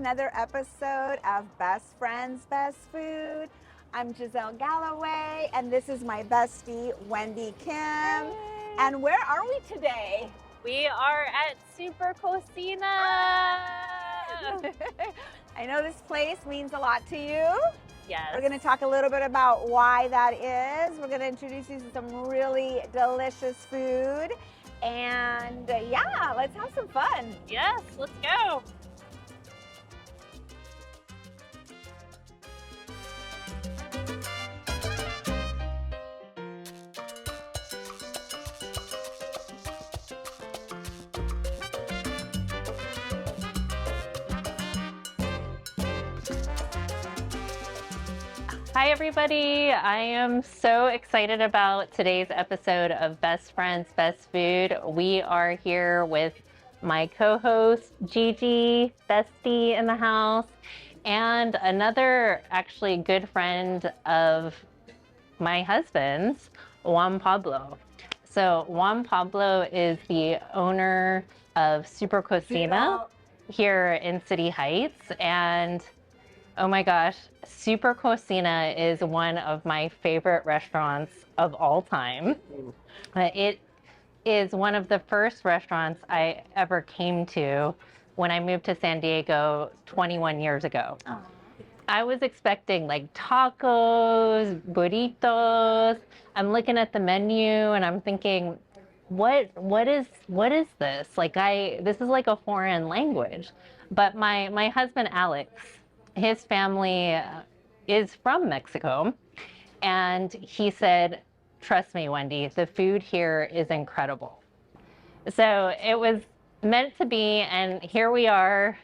another episode of Best Friends, Best Food. I'm Giselle Galloway, and this is my bestie, Wendy Kim. Hey. And where are we today? We are at Super Cocina. I know this place means a lot to you. Yes. We're going to talk a little bit about why that is. We're going to introduce you to some really delicious food. And yeah, let's have some fun. Yes, let's go. Hi everybody, I am so excited about today's episode of Best Friends, Best Food. We are here with my co-host Gigi, bestie in the house, and another actually good friend of my husband's, Juan Pablo. So Juan Pablo is the owner of Super Cocina here in City Heights, and oh my gosh, Super Cocina is one of my favorite restaurants of all time. It is one of the first restaurants I ever came to when I moved to San Diego 21 years ago. Oh. I was expecting like tacos, burritos. I'm looking at the menu and I'm thinking, what is this? This is like a foreign language. But my husband Alex, his family is from Mexico, and he said, trust me, Wendy, the food here is incredible. So it was meant to be, and here we are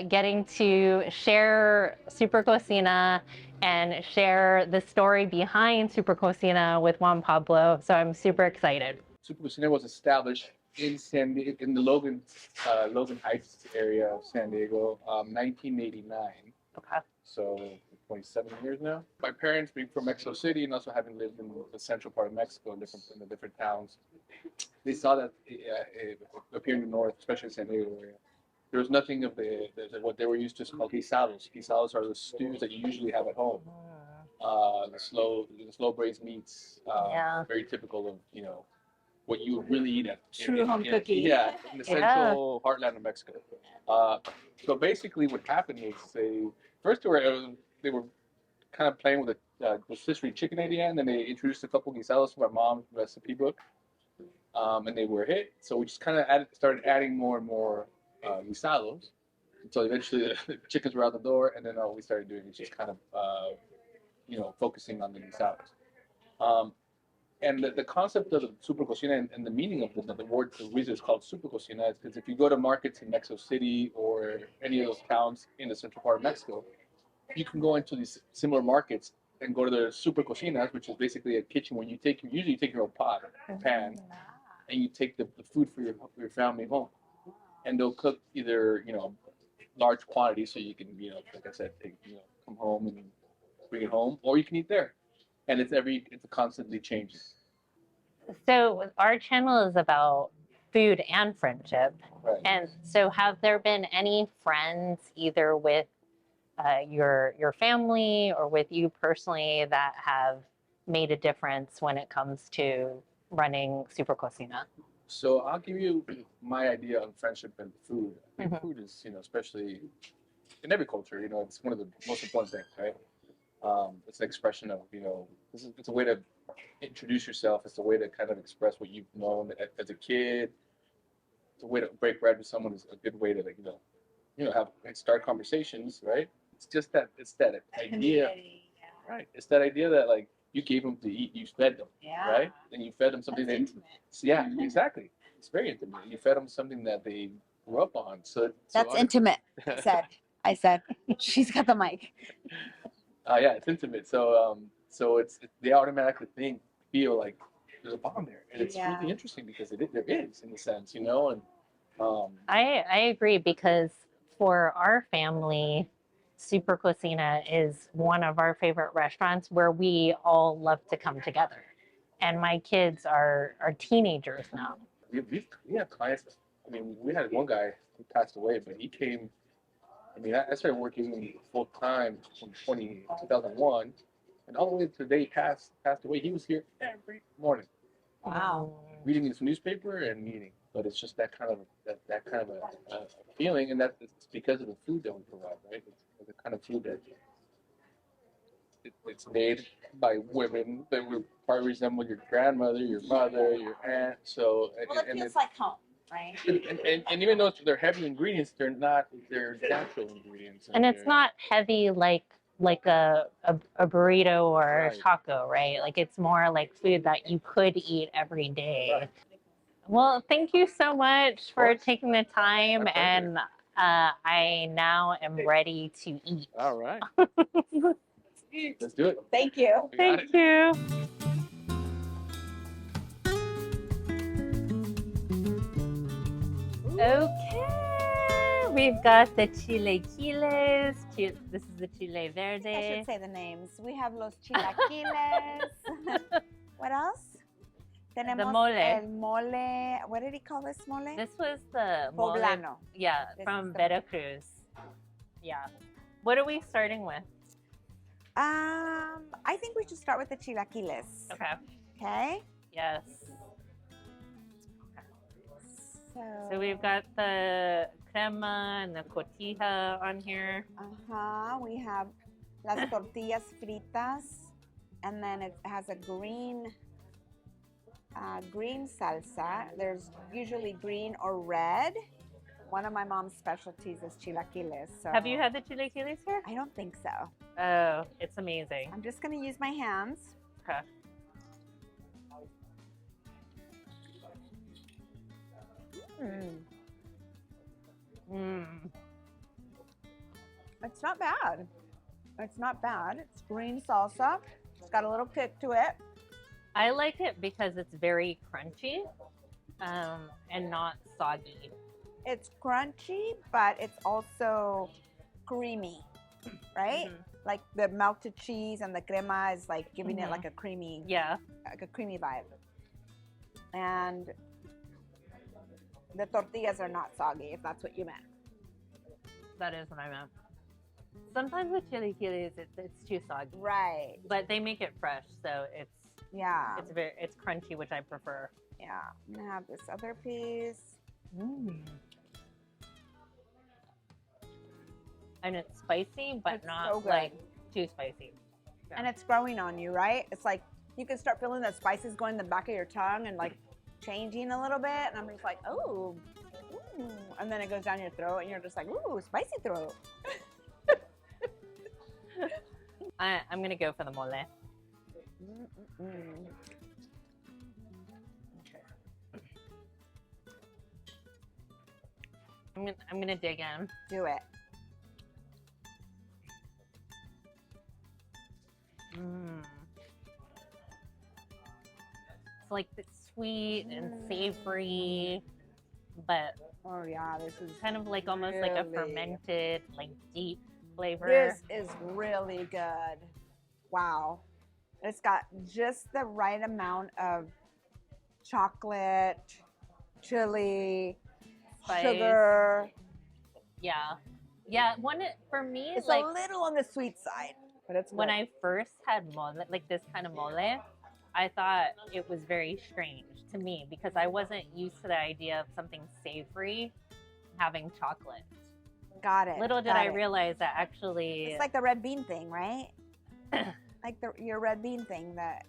getting to share Super Cocina and share the story behind Super Cocina with Juan Pablo. So I'm super excited. Super Cocina was established in the Logan Heights area of San Diego, 1989. Okay. So 27 years now. My parents being from Mexico City and also having lived in the central part of Mexico in the different towns, they saw that up here in the north, especially in San Diego area, there was nothing of what they were used to called guisados. Guisados are the stews that you usually have at home. The slow braised meats, very typical of what you would really eat at true home cooking. Yeah, in the central heartland of Mexico. So basically, what happened is they were kind of playing with a rotisserie chicken idea, and then they introduced a couple guisados from my mom's recipe book, and they were a hit. So we just kind of started adding more and more guisados until eventually the chickens were out the door, and then all we started doing is just kind of focusing on the guisados. And the concept of the Super Cocina and the meaning of the word, the reason it's called Super Cocina is because if you go to markets in Mexico City or any of those towns in the central part of Mexico, you can go into these similar markets and go to the Super Cocinas, which is basically a kitchen where you usually take your own pot or pan, and you take the food for your family home, and they'll cook either large quantities so you can like I said come home and bring it home, or you can eat there. And it's constantly changing. So our channel is about food and friendship. Right. And so have there been any friends either with your family or with you personally that have made a difference when it comes to running Super Cocina? So I'll give you my idea on friendship and food. I think food is, especially in every culture, it's one of the most important things, right? It's an expression of, it's a way to introduce yourself. It's a way to kind of express what you've known as a kid. It's a way to break bread with someone. Is a good way to, start conversations, right? It's just that idea, right? It's that idea that like you gave them to eat, you fed them, right? And you fed them something exactly. It's very intimate. You fed them something that they grew up on. That's intimate. I said, she's got the mic. Yeah, it's intimate. So they automatically feel like there's a bond there, and it's really interesting because there is in a sense, and I agree, because for our family, Super Cocina is one of our favorite restaurants where we all love to come together. And my kids are teenagers now. We have clients. I mean, we had one guy who passed away, but he came I mean, I started working full time from 2001, and all the way to the day he passed away. He was here every morning, Wow. reading his newspaper and eating. But it's just that kind of a feeling, and that's it's because of the food that we provide, right? It's the kind of food that it's made by women that would probably resemble your grandmother, your mother, your aunt. So Well, it feels like home, right? and even though they're heavy ingredients, they're not. They're natural ingredients. And it's not heavy like a burrito or a Right. taco, right? Like it's more like food that you could eat every day. Right. Well, thank you so much for course. taking the time, My pleasure. and I now am ready to eat. All right. Let's do it. Thank you. We got Thank it. you. Okay, we've got the chilaquiles. This is the Chile Verde. I should say the names. We have los chilaquiles. What else? Tenemos mole. el mole. What did he call this mole? This was the mole, Poblano. yeah, This from is the- Veracruz. Yeah. What are we starting with? I think we should start with the chilaquiles. Okay. Okay. Yes. So So we've got the crema and the cotija on here. we have las tortillas fritas, and then it has a green salsa. There's usually green or red. One of my mom's specialties is chilaquiles. So Have you had the chilaquiles here? I don't think so. Oh, it's amazing. I'm just gonna use my hands. Okay. Mm. It's not bad. It's not bad. It's green salsa. It's got a little kick to it. I like it because it's very crunchy and not soggy. It's crunchy, but it's also creamy, right? Mhm. Like the melted cheese and the crema is like giving it Mhm. like a creamy Yeah. vibe. And the tortillas are not soggy, if that's what you meant. That is what I meant. Sometimes with chilaquiles, it's too soggy, Right. but they make it fresh, so Yeah. it's crunchy, which I prefer. Yeah. I'm gonna have this other piece. And it's spicy, but It's not so good. like too spicy. Yeah. And it's growing on you, right? It's like you can start feeling the spices going in the back of your tongue and like changing a little bit. And I'm just like, oh, and then it goes down your throat, and you're just like, ooh, spicy throat. I'm gonna go for the mole. Mm-mm-mm. I'm gonna dig in. Do it. It's like the sweet and savory, but Oh yeah, this is kind of like almost like a really- fermented, like deep flavor. This is really good. Wow. It's got just the right amount of chocolate, chili, Spice. sugar. Yeah. For me, It's like a little on the sweet side, but it's when good. I first had mole, like this kind of mole, I thought it was very strange to me because I wasn't used to the idea of something savory having chocolate. Got it. Little did got I it. realize that actually, It's like the red bean thing, right? Like your red bean thing that,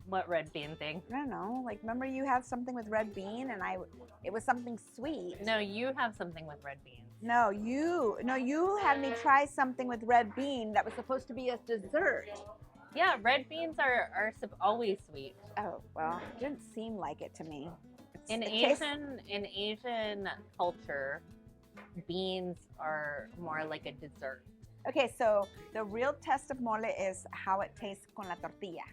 what red bean thing? I don't know, like remember you have something with red bean and it was something sweet. No, you have something with red beans. No, you had me try something with red bean that was supposed to be a dessert. Yeah, red beans are always sweet. Oh, well, it didn't seem like it to me. In It tastes- Asian culture, beans are more like a dessert. Okay, so the real test of mole is how it tastes con la tortilla.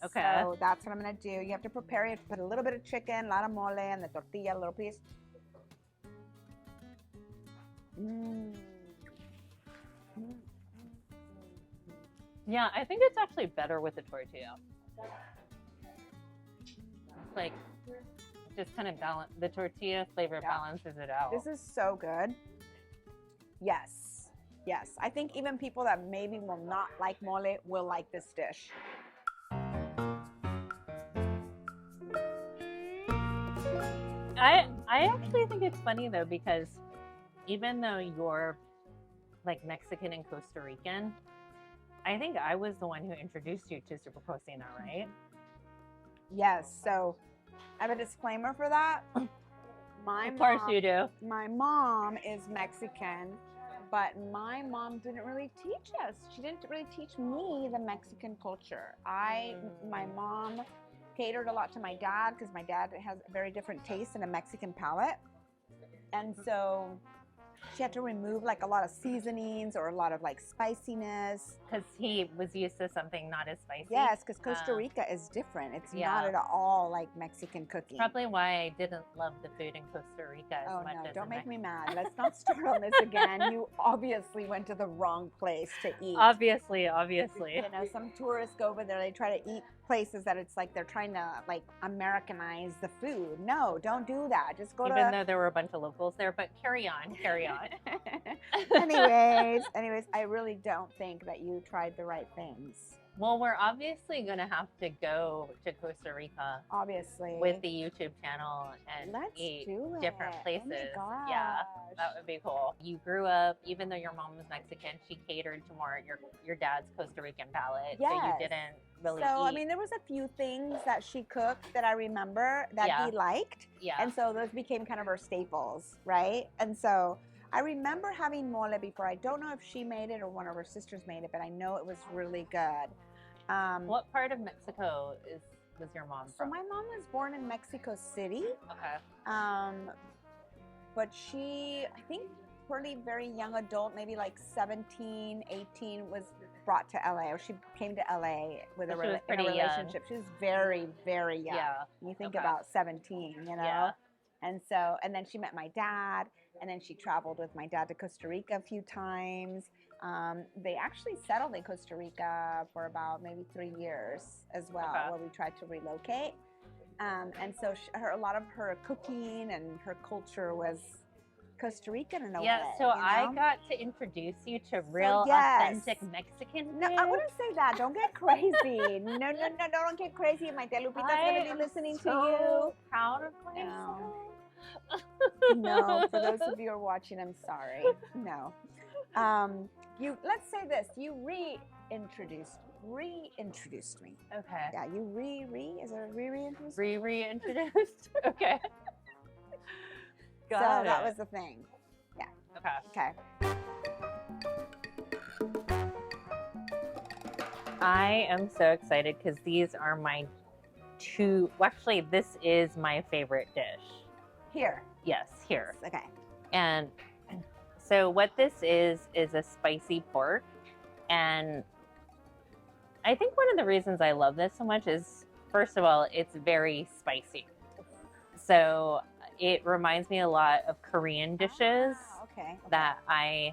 Okay. So that's what I'm gonna do. You have to prepare it, put a little bit of chicken, a lot of mole, and the tortilla, a little piece. Yeah, I think it's actually better with the tortilla. Like, just kind of balance the tortilla flavor Yeah. balances it out. This is so good. Yes. Yes. I think even people that maybe will not like mole will like this dish. I actually think it's funny though, because even though you're like Mexican and Costa Rican, I think I was the one who introduced you to Super Cocina, right? Yes. So I have a disclaimer for that. Of course you do. My mom is Mexican, but my mom didn't really teach us. She didn't really teach me the Mexican culture. My mom catered a lot to my dad because my dad has a very different taste and a Mexican palate. And so she had to remove like a lot of seasonings or a lot of like spiciness. Because he was used to something not as spicy. Yes, because Costa Rica is different. It's Yeah. not at all like Mexican cooking. Probably why I didn't love the food in Costa Rica as Oh much no, as don't in make me Mexico. mad. Let's not start on this again. You obviously went to the wrong place to eat. Obviously. You know, some tourists go over there, they try to eat places that it's like they're trying to like Americanize the food. No, don't do that. Just go Even to though there were a bunch of locals there, but carry on. anyways, I really don't think that you tried the right things. Well, we're obviously going to have to go to Costa Rica Obviously. with the YouTube channel and Let's eat do it. different places. Oh my Yeah, gosh. that would be cool. You grew up, even though your mom was Mexican, she catered to more your dad's Costa Rican palate. So you Yes. didn't really So, eat. I mean, there was a few things that she cooked that I remember that Yeah. he liked. yeah. And so those became kind of her staples, right? And so I remember having mole before. I don't know if she made it or one of her sisters made it, but I know it was really good. What part of Mexico was your mom So from? my mom was born in Mexico City, Okay. but she, I think, pretty very young adult, maybe like 17, 18, was brought to LA, or she came to LA with So she was in a pretty young. relationship. She was very, very young. Yeah. You think Okay. about 17, you know? Yeah. And so, and then she met my dad, and then she traveled with my dad to Costa Rica a few times. They actually settled in Costa Rica for about maybe 3 years as well, Okay. where we tried to relocate. And so a lot of her cooking and her culture was Costa Rican in a Yeah, way. so you I know? got to introduce you to real, yes. authentic Mexican food. No, I wouldn't say that. Don't get crazy. No, don't get crazy. My tia Lupita's going to be listening to you. Proud of No. myself. No, for those of you who are watching, I'm sorry. No. Let's say this. You reintroduced me. Okay. Yeah, you is there a reintroduced? Reintroduced. Okay. So Got that it. was the thing. Okay. Okay. I am so excited because these are my two. Well, actually, this is my favorite dish. Here. Yes, here. Okay. And so what this is a spicy pork. And I think one of the reasons I love this so much is, first of all, it's very spicy. So it reminds me a lot of Korean dishes Okay. that I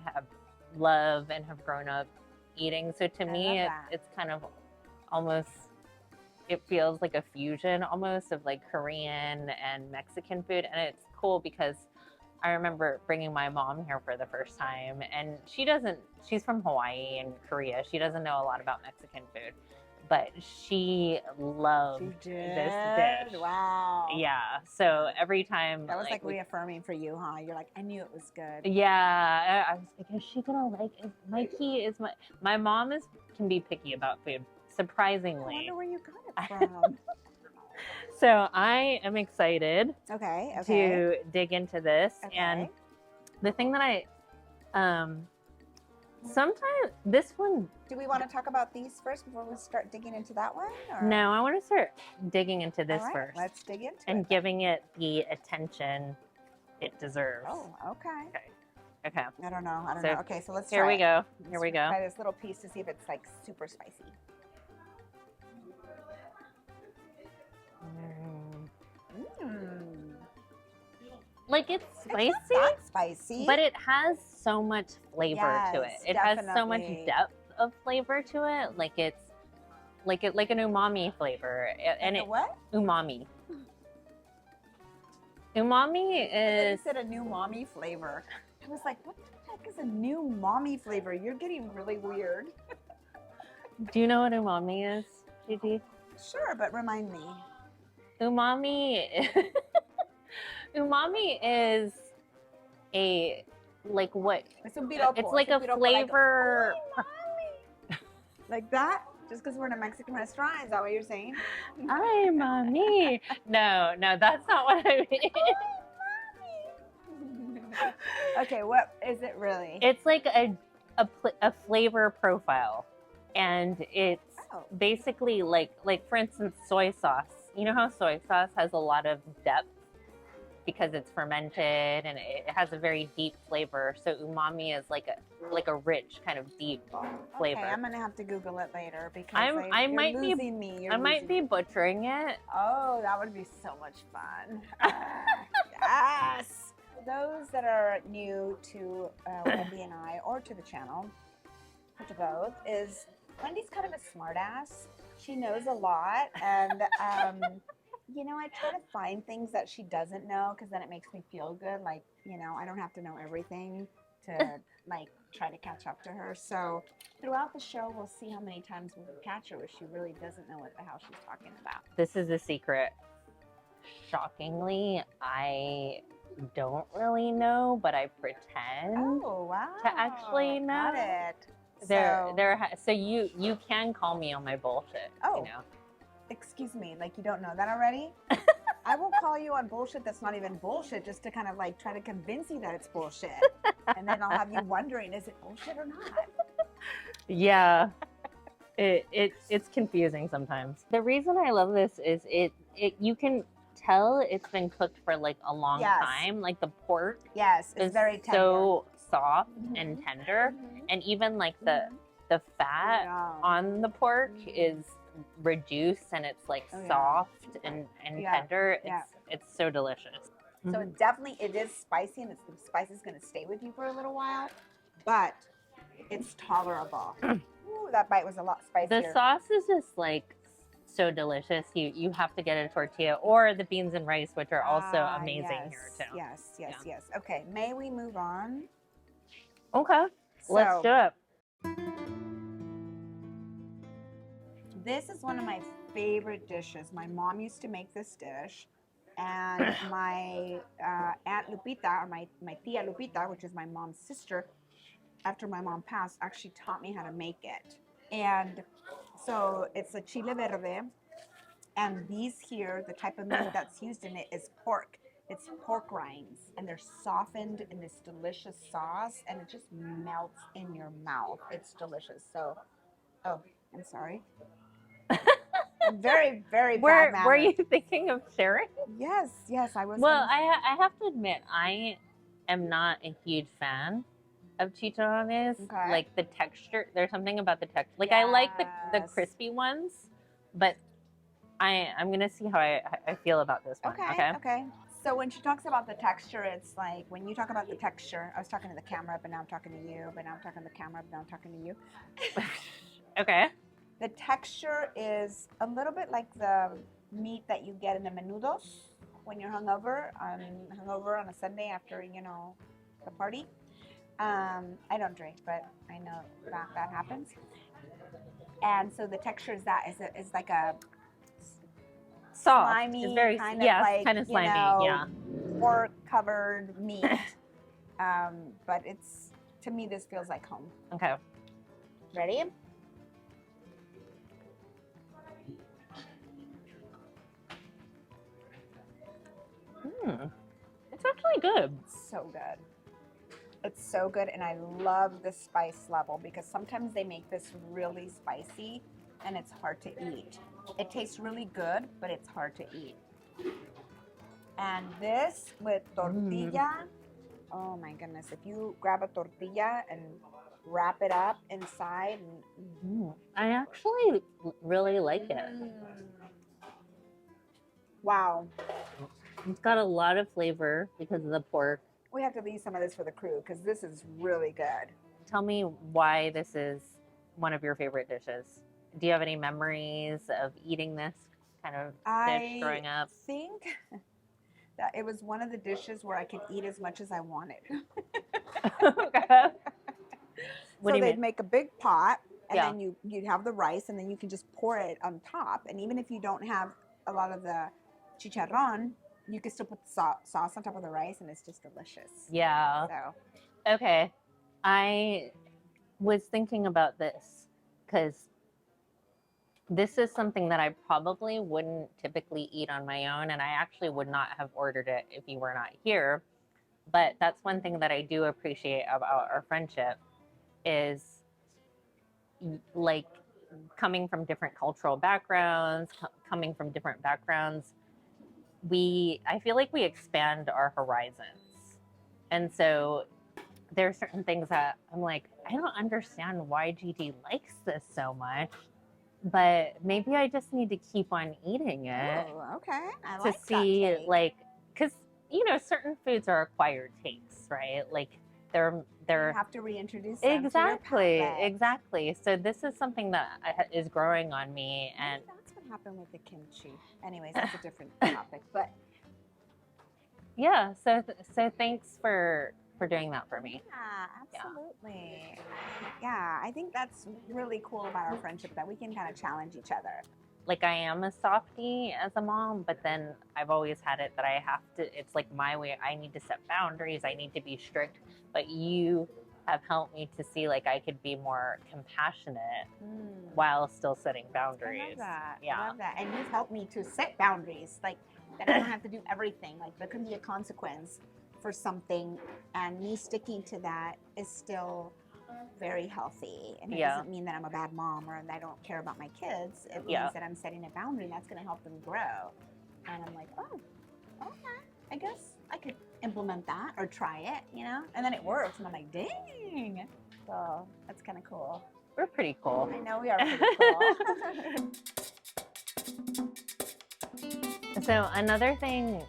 love and have grown up eating. So to me, love that. it's kind of almost, it feels like a fusion almost of like Korean and Mexican food. And it's cool because I remember bringing my mom here for the first time, and she's from Hawaii and Korea. She doesn't know a lot about Mexican food, but she loved this dish. Wow. Yeah. So every time That was like reaffirming for you, huh? You're like, I knew it was good. yeah, I was like, is she gonna like it? My key is my mom can be picky about food, I surprisingly. wonder where you got it from. So I am excited Okay. to dig into this. Okay. And the thing that I sometimes this one, Do we want to talk about these first before we start digging into that one? Or? no, I want to start digging into this All right, first Let's dig into and it. giving it the attention it deserves. Oh, okay. Okay. I don't know. So, Okay, so let's Here try we it. go. Let's Here we go. Try this little piece to see if it's like super spicy. Like it's spicy, It's not spicy. but it has so much flavor to it. Yes, It has so much definitely. depth of flavor to it. Like it's like an umami flavor. And Like a it what? umami. Umami I thought you is said a new mommy flavor. I was like, what the heck is a new mommy flavor? You're getting really weird. Do you know what umami is, Gigi? Sure, but remind me. Umami, umami is like what? Es un piropo. It's like un a piropo, flavor. Like, "Ay, mami." Like that? Just because we're in a Mexican restaurant? Is that what you're saying? Ay, mami. No, that's not what I mean. Okay, what is it really? It's like a flavor profile, and it's basically like for instance soy sauce. You know how soy sauce has a lot of depth because it's fermented and it has a very deep flavor. So umami is like a rich kind of deep flavor. Okay, I'm gonna have to Google it later because I might you're losing me. You're I might losing be me. butchering it. Oh, that would be so much fun. Yes. Those that are new to Wendy and I, or to the channel, or to both, is Wendy's kind of a smartass. She knows a lot, and you know, I try to find things that she doesn't know because then it makes me feel good. Like, you know, I don't have to know everything to like try to catch up to her. So throughout the show, we'll see how many times we'll catch her where she really doesn't know what the hell she's talking about. This is a secret. Shockingly, I don't really know, but I pretend Oh, wow. to actually know. Got it. So you can call me on my bullshit. Oh. You know. Excuse me, like you don't know that already? I will call you on bullshit that's not even bullshit just to kind of like try to convince you that it's bullshit. And then I'll have you wondering, is it bullshit or not? Yeah. It's confusing sometimes. The reason I love this is it you can tell it's been cooked for like a long time. Like the pork Yes, it's is very tender. so soft and tender. And even like the fat on the pork is reduced and it's like soft and tender. It's so delicious. So it definitely, it is spicy, and the spice is going to stay with you for a little while, but it's tolerable. Ooh, that bite was a lot spicier. The sauce is just like so delicious. You have to get a tortilla or the beans and rice, which are also amazing here too. Yes. Okay, may we move on? Okay, let's do it. This is one of my favorite dishes. My mom used to make this dish, and my Aunt Lupita, or my tia Lupita, which is my mom's sister, after my mom passed, actually taught me how to make it. And so it's a chile verde, and these here, the type of meat that's used in it is pork. It's pork rinds, and they're softened in this delicious sauce, and it just melts in your mouth. It's delicious. So, oh, I'm sorry. I'm very, very bad mannered. Were you thinking of sharing? Yes, I was. Well, I have to admit, I am not a huge fan of chicharrones. Okay. Like the texture, there's something about the texture. Like I like the crispy ones, but I'm gonna see how I feel about this one. Okay. So when she talks about the texture, it's like when you talk about the texture, I was talking to the camera, but now I'm talking to you, but now I'm talking to the camera, but now I'm talking to you. Okay. The texture is a little bit like the meat that you get in the menudos when you're hungover on a Sunday after, you know, the party. I don't drink, but I know that happens. And so the texture is is like a soft, slimy, it's very kind of slimy, yeah. Pork covered meat. But to me, this feels like home. Okay. Ready? It's actually good. So good. It's so good, and I love the spice level because sometimes they make this really spicy and it's hard to eat. It tastes really good, but it's hard to eat. And this with tortilla, oh my goodness, if you grab a tortilla and wrap it up inside. I actually really like it. Wow. It's got a lot of flavor because of the pork. We have to leave some of this for the crew because this is really good. Tell me why this is one of your favorite dishes. Do you have any memories of eating this kind of dish growing up? I think that it was one of the dishes where I could eat as much as I wanted. Okay. What do So you they'd mean? make a big pot, and Yeah. then you'd have the rice, and then you can just pour it on top. And even if you don't have a lot of the chicharrón, you can still put the sauce on top of the rice, and it's just delicious. Yeah. So Okay. I was thinking about this because this is something that I probably wouldn't typically eat on my own, and I actually would not have ordered it if you were not here. But that's one thing that I do appreciate about our friendship is like coming from different cultural backgrounds, coming from different backgrounds, I feel like we expand our horizons. And so there are certain things that I'm like, I don't understand why Gigi likes this so much, but maybe I just need to keep on eating it oh, okay. I to like see, that take. like, because certain foods are acquired tastes, right? Like You they're have to reintroduce them to your exactly, palate. exactly. So this is something that is growing on me, and Maybe that's what happened with the kimchi. Anyways, that's a different topic. But yeah. So thanks for doing that for me. yeah, absolutely. Yeah, I think that's really cool about our friendship, that we can kind of challenge each other. Like I am a softie as a mom, but then I've always had it that I have to, it's like my way. I need to set boundaries. I need to be strict, but you have helped me to see like I could be more compassionate while still setting boundaries. I love that. Yeah. I love that. And you've helped me to set boundaries, like that I don't have to do everything. Like there can be a consequence for something, and me sticking to that is still very healthy. And it Yeah. doesn't mean that I'm a bad mom or that I don't care about my kids. It Yeah. means that I'm setting a boundary, and that's going to help them grow. And I'm like, oh, okay, I guess I could implement that or try it, and then it works. And I'm like, dang. So that's kind of cool. We're pretty cool. I know we are pretty cool. So another thing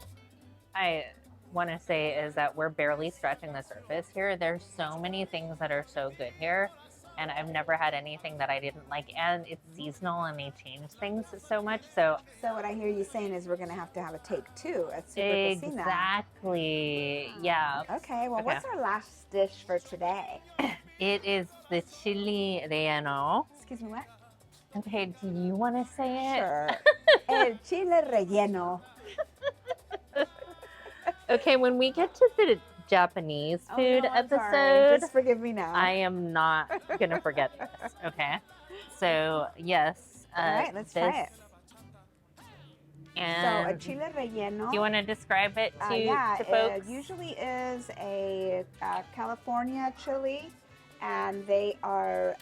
I want to say is that we're barely scratching the surface here. There's so many things that are so good here, and I've never had anything that I didn't like. And it's seasonal, and they change things so much. So what I hear you saying is we're going to have a take two at Super Cocina. exactly, yeah. Okay, well, Okay. what's our last dish for today? It is the Chile Relleno. Excuse me, what? Okay, do you want to say it? Sure. El Chile Relleno. Okay, when we get to the Japanese food Oh, no, I'm episode, sorry. Just forgive me now. I am not gonna forget this. Okay, so yes. All right, let's try it. And So a Chile Relleno. do you want to describe it to Yeah, folks? it usually is a California chili, and they are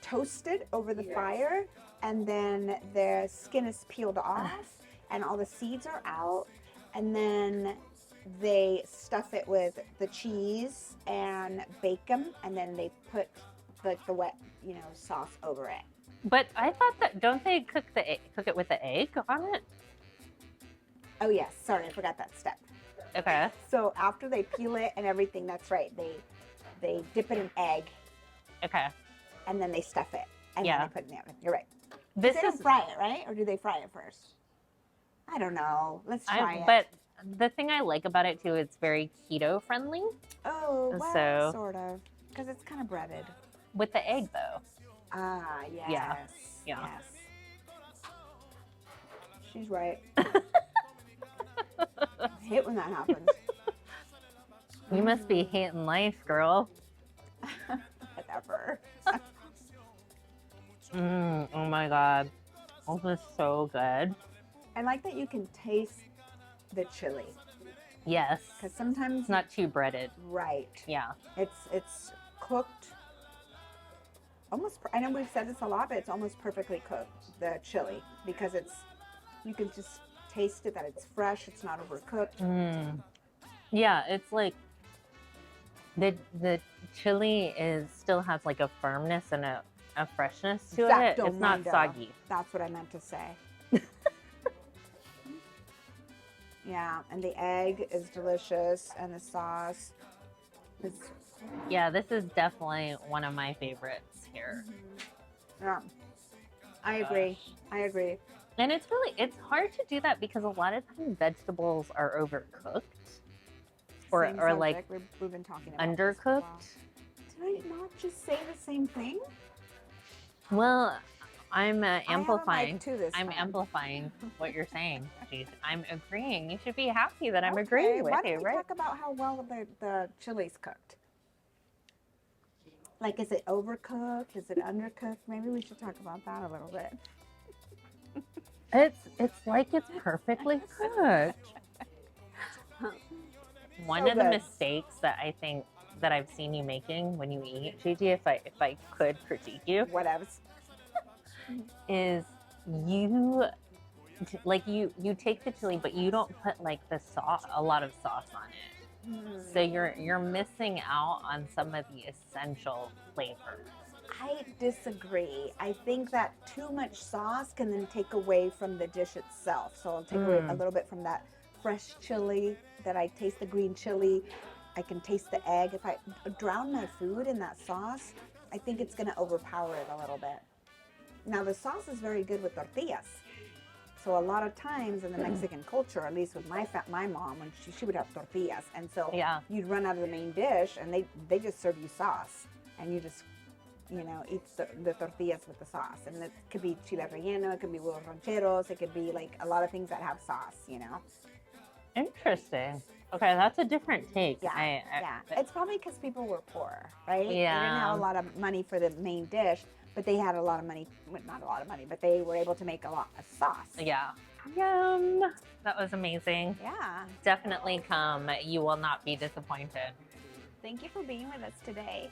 toasted over the fire, and then the skin is peeled off, and all the seeds are out, and then they stuff it with the cheese and bake them, and then they put like the wet, sauce over it. But I thought that don't they cook it with the egg on it? Oh yes, sorry, I forgot that step. Okay. So after they peel it and everything, that's right. They dip it in egg, Okay. and then they stuff it, and Yeah. then they put it in the oven. You're right. This They don't is fry it, right? Or do they fry it first? I don't know. Let's try it. But the thing I like about it too, it's very keto friendly Oh, well, So- sort of, because it's kind of breaded. with the egg though. Ah, yes. Yeah. Yes. She's right. I hate when that happens. You must be hating life, girl. Whatever. Oh my god. This is so good. I like that you can taste the chili, Yes. because sometimes, It's not too breaded. right, Yeah. it's cooked almost. I know we've said this a lot, but it's almost perfectly cooked, the chili, because you can just taste it that it's fresh. It's not overcooked. Yeah, it's like the chili still has like a firmness and a freshness to it. Exacto, It's not Mando. soggy. That's what I meant to say. Yeah, and the egg is delicious, and the sauce is. Yeah, this is definitely one of my favorites here. Yeah, I agree. I agree. And it's hard to do that because a lot of times vegetables are overcooked. Or- same or, subject. like, We've been talking about this for a while. undercooked. Did I not just say the same thing? Well, I'm I have a amplifying. mic too this I'm time. amplifying what you're saying. Jeez, I'm agreeing. You should be happy that I'm Okay, agreeing with why you, don't we right? talk about how well the chili's cooked? Like, is it overcooked? Is it undercooked? Maybe we should talk about that a little bit. It's like it's perfectly cooked. One So of the good. mistakes that I think that I've seen you making when you eat, Gigi, if I could critique you, Whatevs. is you you take the chili, but you don't put like the sauce, a lot of sauce on it. So you're missing out on some of the essential flavors. I disagree. I think that too much sauce can then take away from the dish itself. So I'll take away a little bit from that fresh chili that I taste the green chili. I can taste the egg. If I drown my food in that sauce, I think it's going to overpower it a little bit. Now the sauce is very good with tortillas. So a lot of times in the Mexican culture, at least with my mom, when she would have tortillas, and so Yeah. you'd run out of the main dish, and they just serve you sauce, and you just eat the tortillas with the sauce, and it could be Chile Relleno, it could be huevos rancheros, it could be like a lot of things that have sauce, Interesting. Okay, that's a different take. Yeah, It's probably because people were poor, right? They didn't Yeah. have a lot of money for the main dish, but they had a lot of money. Well, not a lot of money, but they were able to make a lot of sauce. Yeah. Yum. That was amazing. Yeah. Definitely come. You will not be disappointed. Thank you for being with us today.